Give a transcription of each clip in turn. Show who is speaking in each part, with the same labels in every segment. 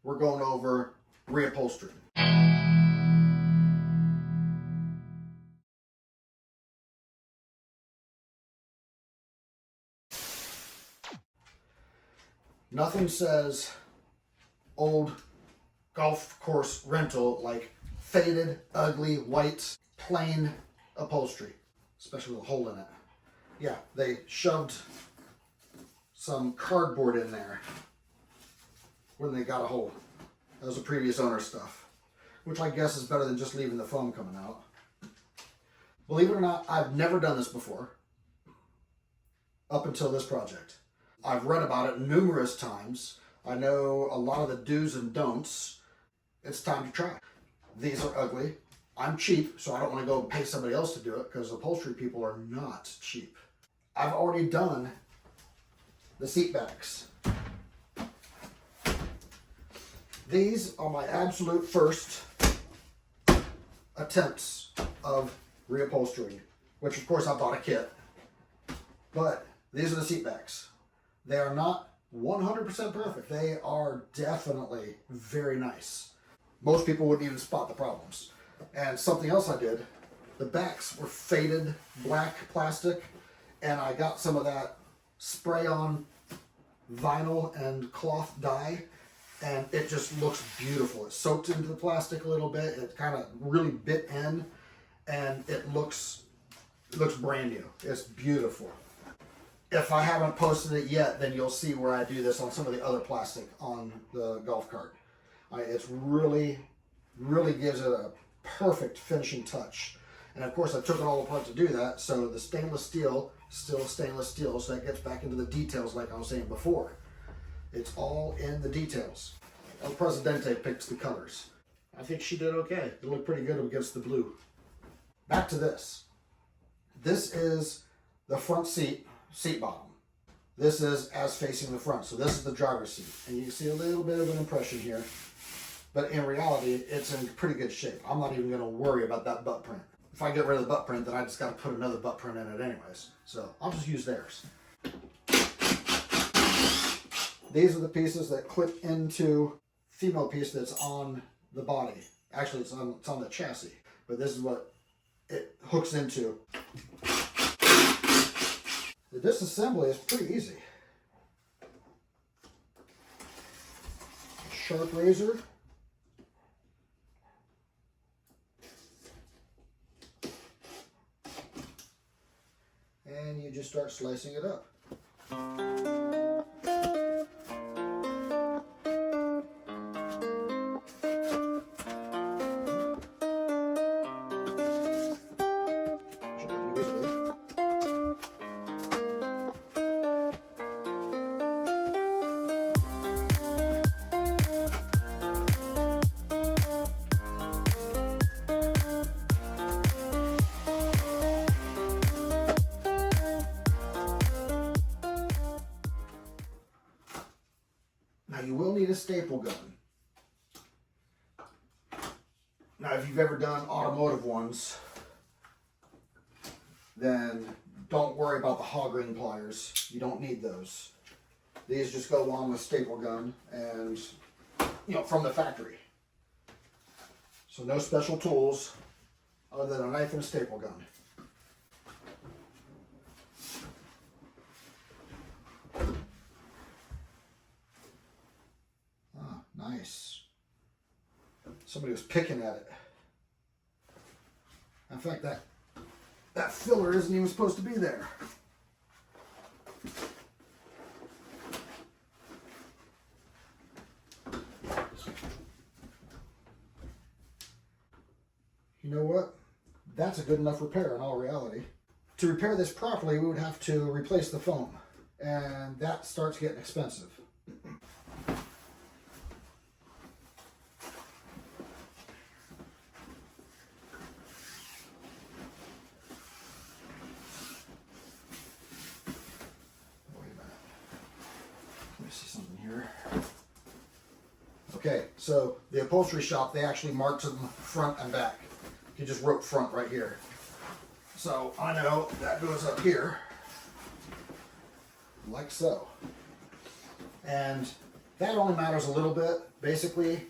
Speaker 1: we're going over reupholstery. Nothing says old golf course rental like faded, ugly, white, plain upholstery, especially with a hole in it. Yeah, they shoved some cardboard in there when they got a hole. That was the previous owner's stuff, which I guess is better than just leaving the foam coming out. Believe it or not, I've never done this before up until this project. I've read about it numerous times. I know a lot of the do's and don'ts. It's time to try. These are ugly. I'm cheap, so I don't want to go pay somebody else to do it because upholstery people are not cheap. I've already done the seat backs. These are my absolute first attempts of reupholstering, which of course I bought a kit. But these are the seat backs. They are not 100% perfect. They are definitely very nice. Most people wouldn't even spot the problems. And something else I did, the backs were faded black plastic, and I got some of that spray-on vinyl and cloth dye, and it just looks beautiful. It soaked into the plastic a little bit. It kind of really bit in, and it looks brand new. It's beautiful. If I haven't posted it yet, then you'll see where I do this on some of the other plastic on the golf cart. It's really gives it a perfect finishing touch. And of course I took it all apart to do that, so the stainless steel, still stainless steel, so that gets back into the details like I was saying before. It's all in the details. El Presidente picks the colors. I think she did okay. It looked pretty good against the blue. Back to this. This is the front seat bottom. This is as facing the front. So this is the driver's seat. And you can see a little bit of an impression here. But in reality, it's in pretty good shape. I'm not even going to worry about that butt print. If I get rid of the butt print, then I just got to put another butt print in it anyways. So I'll just use theirs. These are the pieces that clip into female piece that's on the body. Actually, it's on the chassis. But this is what it hooks into. The disassembly is pretty easy. Sharp razor. And you just start slicing it up. Now you will need a staple gun. Now if you've ever done automotive ones, then don't worry about the hog ring pliers. You don't need those. These just go along with staple gun and, from the factory. So no special tools other than a knife and a staple gun. Nice. Somebody was picking at it. In fact, that filler isn't even supposed to be there. You know what? That's a good enough repair in all reality. To repair this properly, we would have to replace the foam, and that starts getting expensive. Okay, so the upholstery shop, they actually marked them front and back. You just wrote front right here. So I know that goes up here, like so. And That only matters a little bit. Basically,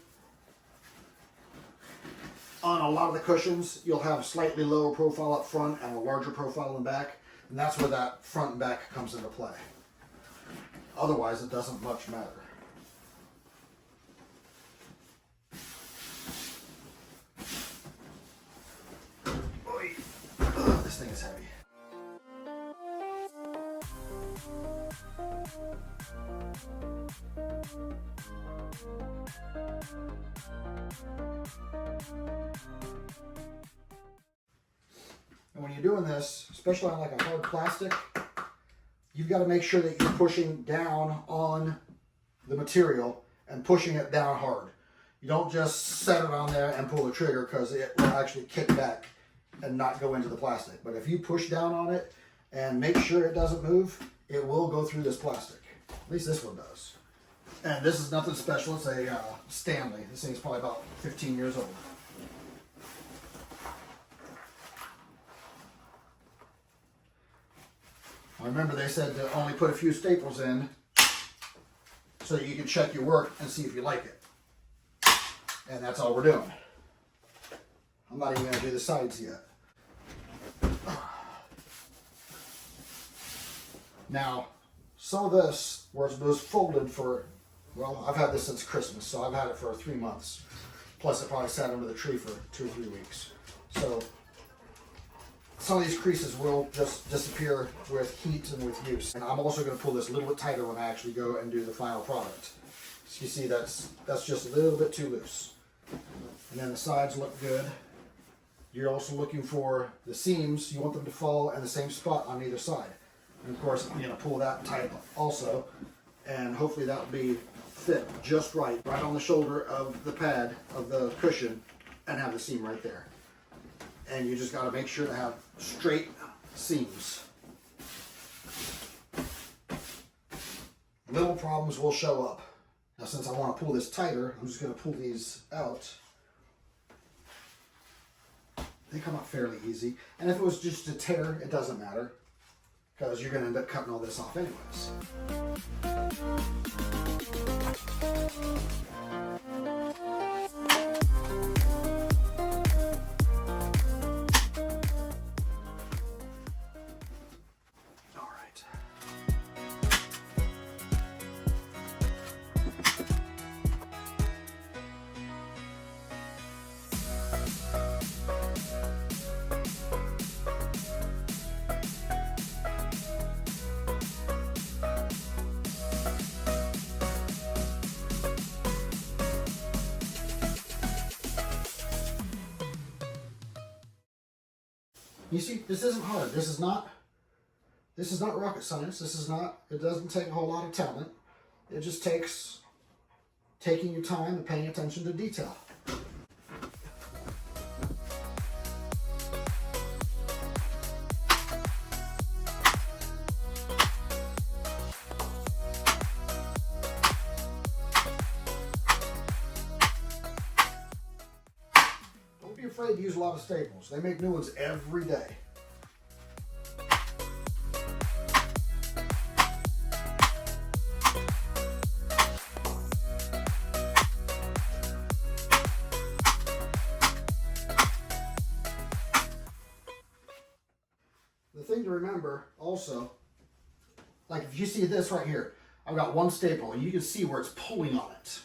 Speaker 1: on a lot of the cushions, you'll have slightly lower profile up front and a larger profile in the back, and that's where that front and back comes into play. Otherwise, it doesn't much matter. Oy. Ugh, this thing is heavy. And when you're doing this, especially on like a hard plastic, you've got to make sure that you're pushing down on the material and pushing it down hard. You don't just set it on there and pull the trigger, because it will actually kick back and not go into the plastic. But if you push down on it and make sure it doesn't move, it will go through this plastic. At least this one does. And this is nothing special. It's a Stanley. This thing's probably about 15 years old. I remember they said to only put a few staples in so that you can check your work and see if you like it. And that's all we're doing. I'm not even going to do the sides yet. Now, some of this was folded for, well, I've had this since Christmas, so I've had it for 3 months. Plus it probably sat under the tree for 2 or 3 weeks. So some of these creases will just disappear with heat and with use. And I'm also going to pull this a little bit tighter when I actually go and do the final product. So you see that's just a little bit too loose. And then the sides look good. You're also looking for the seams. You want them to fall in the same spot on either side. And of course, I'm going to pull that tight also. And hopefully that will be fit just right on the shoulder of the pad of the cushion, and have the seam right there. And you just got to make sure to have straight seams. Little problems will show up. Now, since I want to pull this tighter, I'm just going to pull these out. They come out fairly easy. And if it was just a tear, it doesn't matter, because you're going to end up cutting all this off anyways. You see, this isn't hard. This is not rocket science. It doesn't take a whole lot of talent. It just takes taking your time and paying attention to detail. Don't be afraid to use a lot of staples. They make new ones every day. The thing to remember also, like if you see this right here, I've got one staple and you can see where it's pulling on it.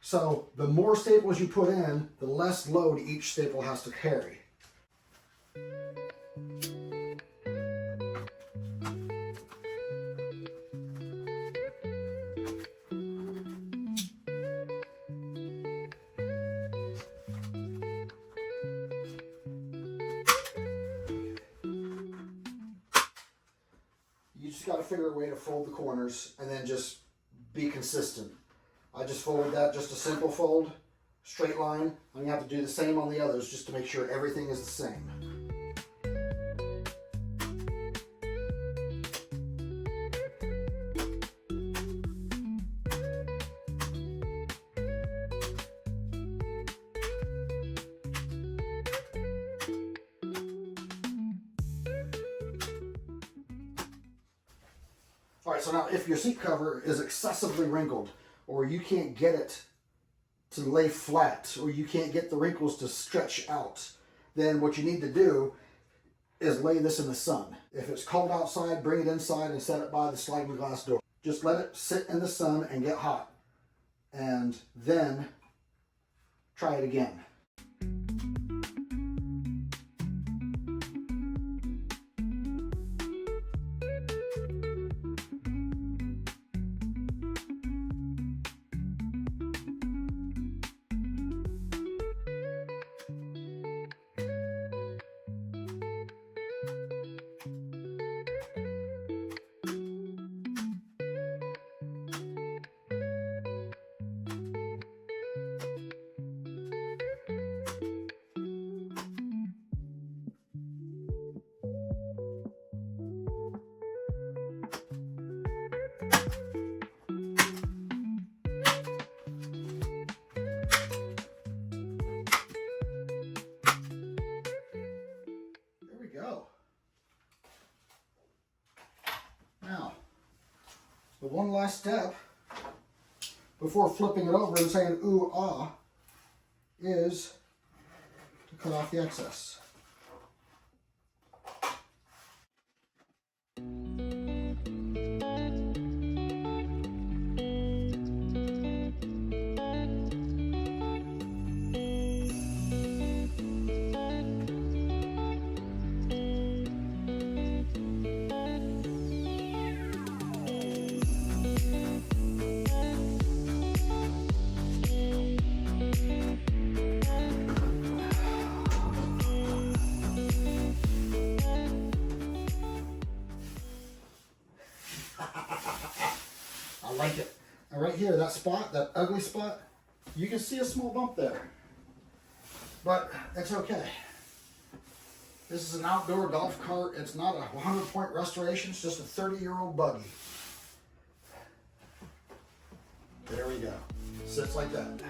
Speaker 1: So the more staples you put in, the less load each staple has to carry. You just got to figure a way to fold the corners and then just be consistent. I just folded that, just a simple fold, straight line. I'm going to have to do the same on the others just to make sure everything is the same. All right, so now if your seat cover is excessively wrinkled, or you can't get it to lay flat, or you can't get the wrinkles to stretch out, then what you need to do is lay this in the sun. If it's cold outside, bring it inside and set it by the sliding glass door. Just let it sit in the sun and get hot, and then try it again. Go. Now, the one last step before flipping it over and saying ooh ah is to cut off the excess. I like it. And right here, that spot, that ugly spot, you can see a small bump there. But it's okay. This is an outdoor golf cart. It's not a 100-point restoration. It's just a 30-year-old buggy. There we go. Sits like that.